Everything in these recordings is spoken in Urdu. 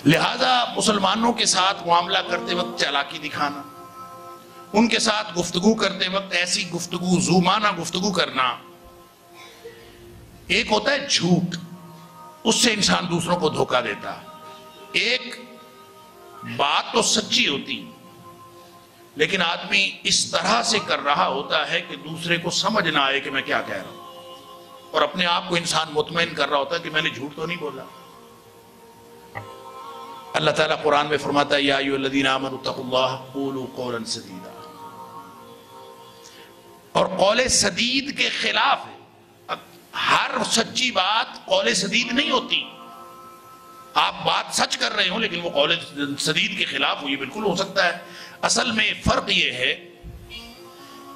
لہذا مسلمانوں کے ساتھ معاملہ کرتے وقت چالاکی دکھانا، ان کے ساتھ گفتگو کرتے وقت ایسی گفتگو، ذو معنی گفتگو کرنا، ایک ہوتا ہے جھوٹ، اس سے انسان دوسروں کو دھوکہ دیتا ہے۔ ایک بات تو سچی ہوتی لیکن آدمی اس طرح سے کر رہا ہوتا ہے کہ دوسرے کو سمجھ نہ آئے کہ میں کیا کہہ رہا ہوں، اور اپنے آپ کو انسان مطمئن کر رہا ہوتا ہے کہ میں نے جھوٹ تو نہیں بولا۔ اللہ تعالیٰ قرآن میں فرماتا ہے یا ایھا الذین آمنوا اتقوا اللہ قولوا قولا سدیدا، اور قول سدید کے خلاف ہے۔ ہر سچی بات قول سدید نہیں ہوتی، آپ بات سچ کر رہے ہوں لیکن وہ قول سدید کے خلاف ہو، یہ بالکل ہو سکتا ہے۔ اصل میں فرق یہ ہے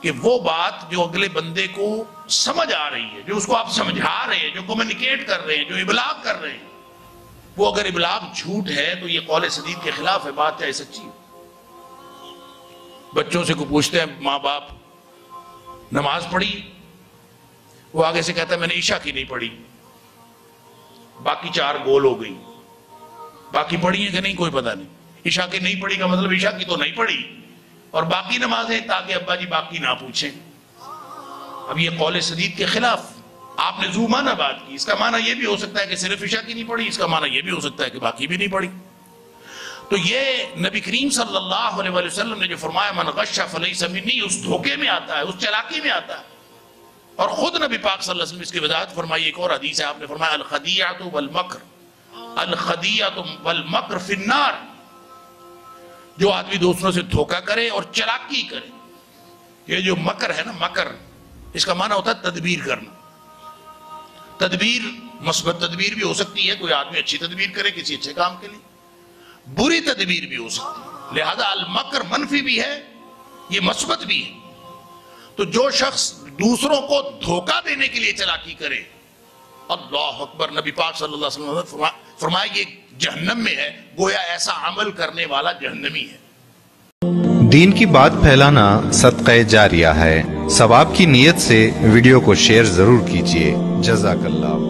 کہ وہ بات جو اگلے بندے کو سمجھ آ رہی ہے، جو اس کو آپ سمجھا رہے ہیں، جو کمیونیکیٹ کر رہے ہیں، جو ابلاغ کر رہے ہیں، وہ اگر ابلاغ جھوٹ ہے تو یہ قول سدید کے خلاف ہے، بات ہے سچی ہے۔ بچوں سے کو پوچھتے ہیں ماں باپ نماز پڑھی، وہ آگے سے کہتا ہے میں نے عشاء کی نہیں پڑھی، باقی 4 گول ہو گئی، باقی پڑھی ہیں کہ نہیں کوئی پتہ نہیں۔ عشاء کی نہیں پڑھی کا مطلب عشاء کی تو نہیں پڑھی، اور باقی نمازیں تاکہ ابا جی باقی نہ پوچھیں۔ اب یہ قول سدید کے خلاف، آپ نے ذو معنی بات کی، اس کا معنی یہ بھی ہو سکتا ہے کہ صرف عشاء کی نہیں پڑھی، اس کا معنی یہ بھی ہو سکتا ہے کہ باقی بھی نہیں پڑھی۔ تو یہ نبی کریم صلی اللہ علیہ وسلم نے جو فرمایا من غش فلیس منی، اس دھوکے میں آتا ہے، اس چلاکی میں آتا ہے۔ اور خود نبی پاک صلی اللہ علیہ وسلم اس کی وضاحت فرمائی، ایک اور حدیث ہے، آپ نے فرمایا الخدیعۃ والمکر، الخدیعۃ والمکر فی النار، جو آدمی دوسروں سے دھوکہ کرے اور چلاکی کرے، یہ جو مکر ہے نا، مکر اس کا معنی ہوتا ہے تدبیر کرنا۔ تدبیر مثبت تدبیر بھی ہو سکتی ہے، کوئی آدمی اچھی تدبیر کرے کسی اچھے کام کے لیے، بری تدبیر بھی ہو سکتی ہے، لہذا المکر منفی بھی ہے، یہ مثبت بھی ہے۔ تو جو شخص دوسروں کو دھوکہ دینے کے لیے چلاکی کرے، اللہ اکبر، نبی پاک صلی اللہ علیہ وسلم نے فرمایا یہ جہنم میں ہے، گویا ایسا عمل کرنے والا جہنمی ہے۔ دین کی بات پھیلانا صدقہ جاریہ ہے، ثواب کی نیت سے ویڈیو کو شیئر ضرور کیجیے۔ جزاک اللہ۔